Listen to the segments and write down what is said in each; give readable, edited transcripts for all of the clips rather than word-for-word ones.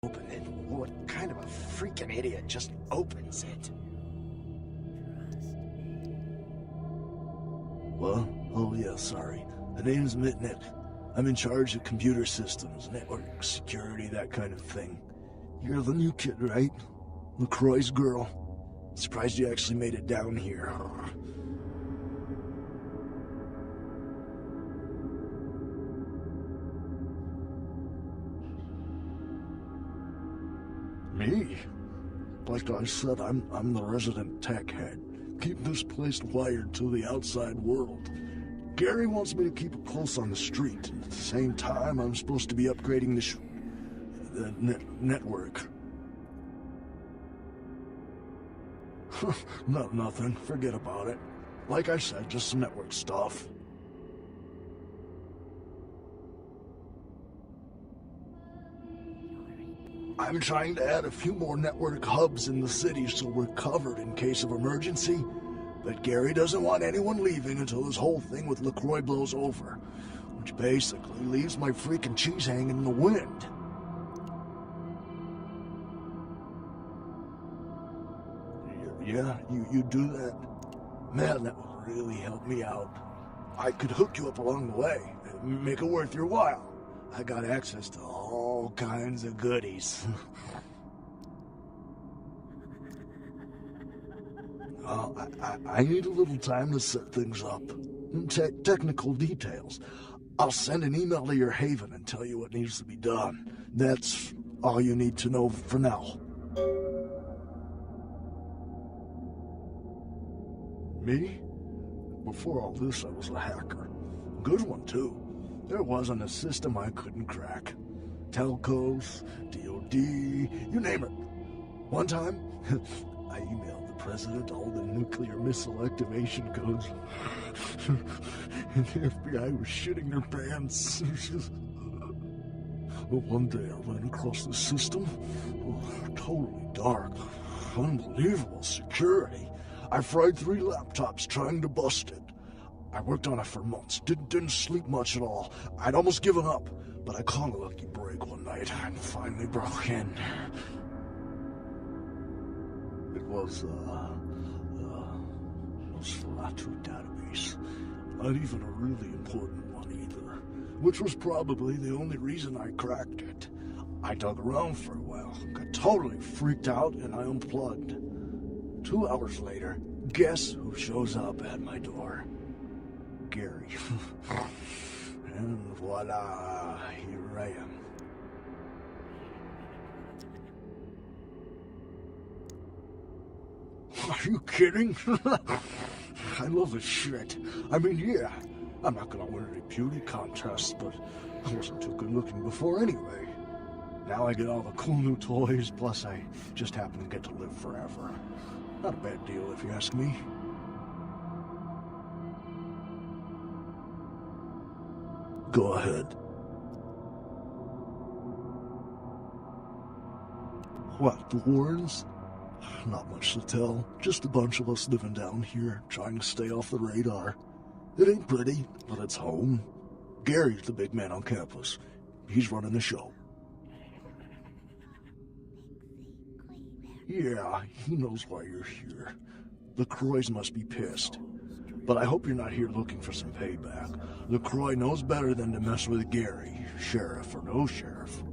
open it. What kind of a freaking idiot just opens it? What? Oh yeah, sorry. The name's Mitnick. I'm in charge of computer systems, network security, that kind of thing. You're the new kid, right? LaCroix's girl. Surprised you actually made it down here. Me? Like I said, I'm the resident tech head. Keep this place wired to the outside world. Gary wants me to keep it close on the street, and at the same time, I'm supposed to be upgrading the network. Nothing. Forget about it. Like I said, just some network stuff. I'm trying to add a few more network hubs in the city so we're covered in case of emergency. But Gary doesn't want anyone leaving until this whole thing with LaCroix blows over. Which basically leaves my freaking cheese hanging in the wind. Yeah, you do that? Man, that would really help me out. I could hook you up along the way, make it worth your while. I got access to all kinds of goodies. I need a little time to set things up. Technical details. I'll send an email to your haven and tell you what needs to be done. That's all you need to know for now. Me? Before all this, I was a hacker. Good one, too. There wasn't a system I couldn't crack. Telcos, DOD, you name it. One time, I emailed the president all the nuclear missile activation codes. And the FBI was shitting their pants. But one day I ran across the system. Totally dark. Unbelievable security. I fried 3 laptops trying to bust it. I worked on it for months, didn't sleep much at all. I'd almost given up, but I caught a lucky break one night and finally broke in. It was Nosferatu database. Not even a really important one either, which was probably the only reason I cracked it. I dug around for a while, got totally freaked out, and I unplugged. 2 hours later, guess who shows up at my door? Gary. And voila, here I am. Are you kidding? I love this shit. I mean, yeah, I'm not gonna win any beauty contests, but I wasn't too good looking before anyway. Now I get all the cool new toys, plus I just happen to get to live forever. Not a bad deal, if you ask me. Go ahead. What, the Warrens? Not much to tell. Just a bunch of us living down here, trying to stay off the radar. It ain't pretty, but it's home. Gary's the big man on campus. He's running the show. Yeah, he knows why you're here. LaCroix must be pissed. But I hope you're not here looking for some payback. LaCroix knows better than to mess with Gary, sheriff or no sheriff.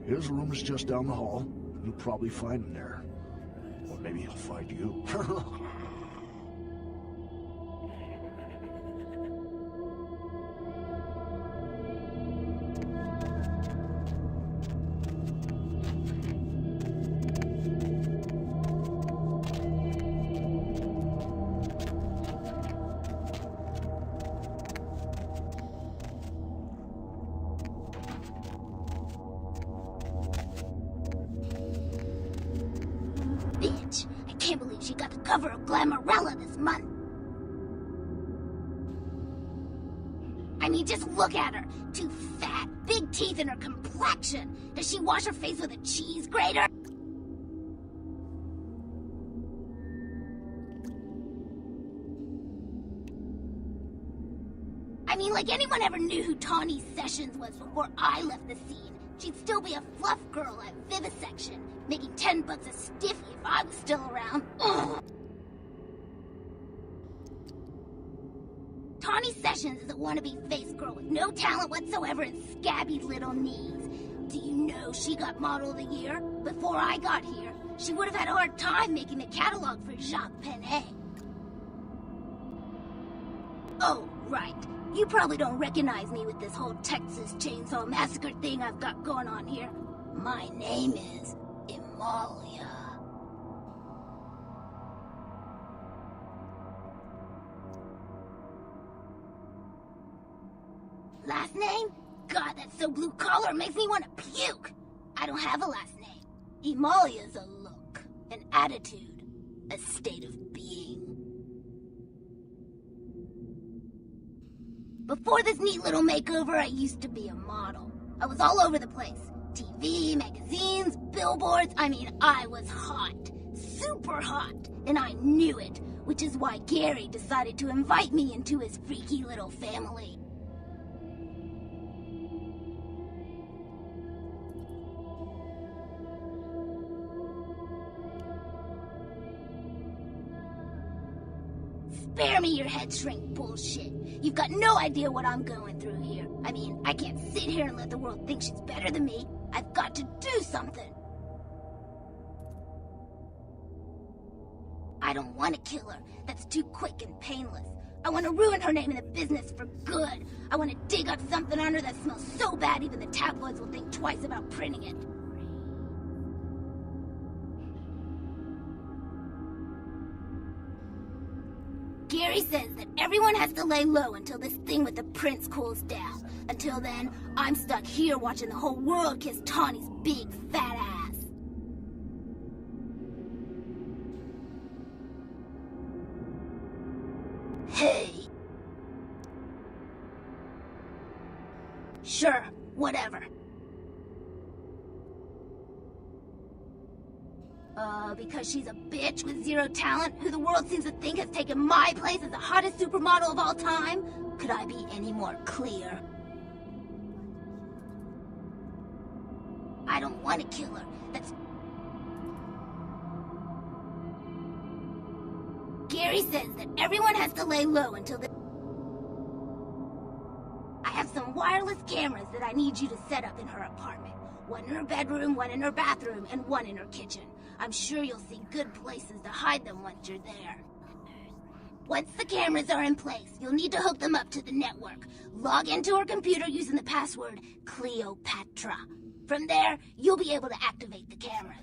His room is just down the hall. You'll probably find him there. Or maybe he'll find you. Bitch, I can't believe she got the cover of Glamourella this month. I mean, just look at her. Too fat, big teeth, and her complexion. Does she wash her face with a cheese grater? I mean, mean, like anyone ever knew who Tawny Sessions was before I left the scene. She'd still be a fluff girl at Vivisection, making $10 a stiffy if I was still around. Ugh. Tawny Sessions is a wannabe face girl with no talent whatsoever and scabby little knees. Do you know she got Model of the Year? Before I got here, she would have had a hard time making the catalog for Jacques Penet. Oh, right. You probably don't recognize me with this whole Texas Chainsaw Massacre thing I've got going on here. My name is Amalia. Last name? God, that's so blue collar, it makes me want to puke. I don't have a last name. Amalia's a look, an attitude, a state of being. Before this neat little makeover, I used to be a model. I was all over the place. TV, magazines, billboards. I mean, I was hot. Super hot. And I knew it, which is why Gary decided to invite me into his freaky little family. Spare me your head shrink bullshit. You've got no idea what I'm going through here. I mean, I can't sit here and let the world think she's better than me. I've got to do something. I don't want to kill her. That's too quick and painless. I want to ruin her name in the business for good. I want to dig up something on her that smells so bad even the tabloids will think twice about printing it. Gary says that everyone has to lay low until this thing with the prince cools down. Until then, I'm stuck here watching the whole world kiss Tawny's big fat ass. Hey. Sure, whatever. Because she's a bitch with zero talent, who the world seems to think has taken my place as the hottest supermodel of all time? Could I be any more clear? I don't want to kill her. That's... Gary says that everyone has to lay low until the... I have some wireless cameras that I need you to set up in her apartment. One in her bedroom, one in her bathroom, and one in her kitchen. I'm sure you'll see good places to hide them once you're there. Once the cameras are in place, you'll need to hook them up to the network. Log into her computer using the password Cleopatra. From there, you'll be able to activate the cameras.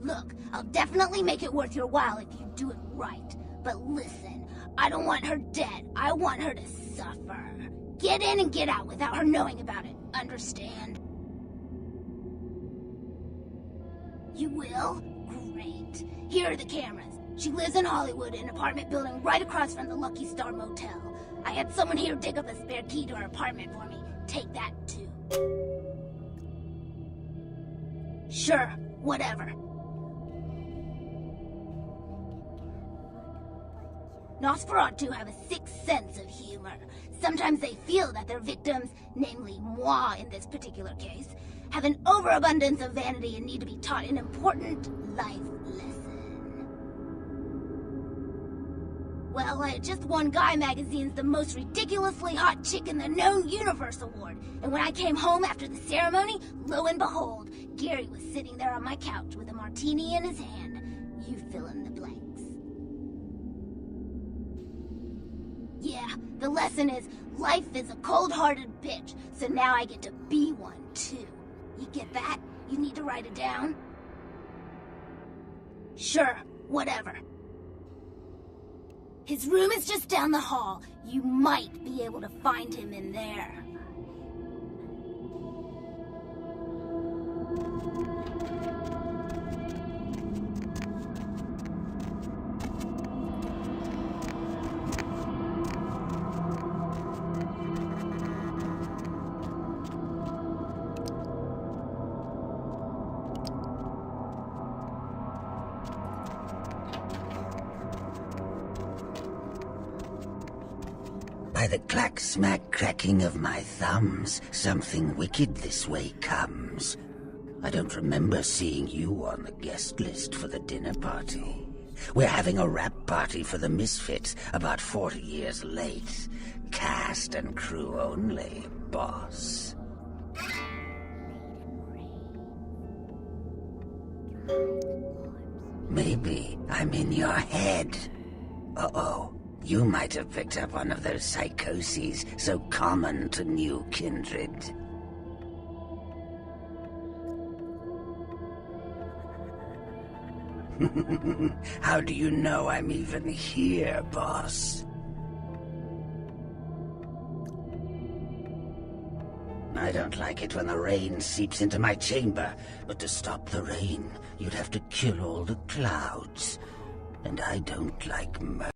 Look, I'll definitely make it worth your while if you do it right. But listen, I don't want her dead. I want her to suffer. Get in and get out without her knowing about it. Understand? You will? Great. Here are the cameras. She lives in Hollywood, in an apartment building right across from the Lucky Star Motel. I had someone here dig up a spare key to her apartment for me. Take that, too. Sure, whatever. Nosferatu have a sixth sense of humor. Sometimes they feel that their victims, namely moi in this particular case, have an overabundance of vanity and need to be taught an important life lesson. Well, I had just won Guy Magazine's The Most Ridiculously Hot Chick in the Known Universe award, and when I came home after the ceremony, lo and behold, Gary was sitting there on my couch with a martini in his hand. You fill in the blanks. Yeah, the lesson is, life is a cold-hearted bitch, so now I get to be one, too. You get that? You need to write it down? Sure, whatever. His room is just down the hall. You might be able to find him in there. By the clack-smack cracking of my thumbs, something wicked this way comes. I don't remember seeing you on the guest list for the dinner party. We're having a rap party for the Misfits, about 40 years late. Cast and crew only, boss. Maybe I'm in your head. Uh-oh. You might have picked up one of those psychoses so common to new kindred. How do you know I'm even here, boss? I don't like it when the rain seeps into my chamber, but to stop the rain, you'd have to kill all the clouds. And I don't like murder.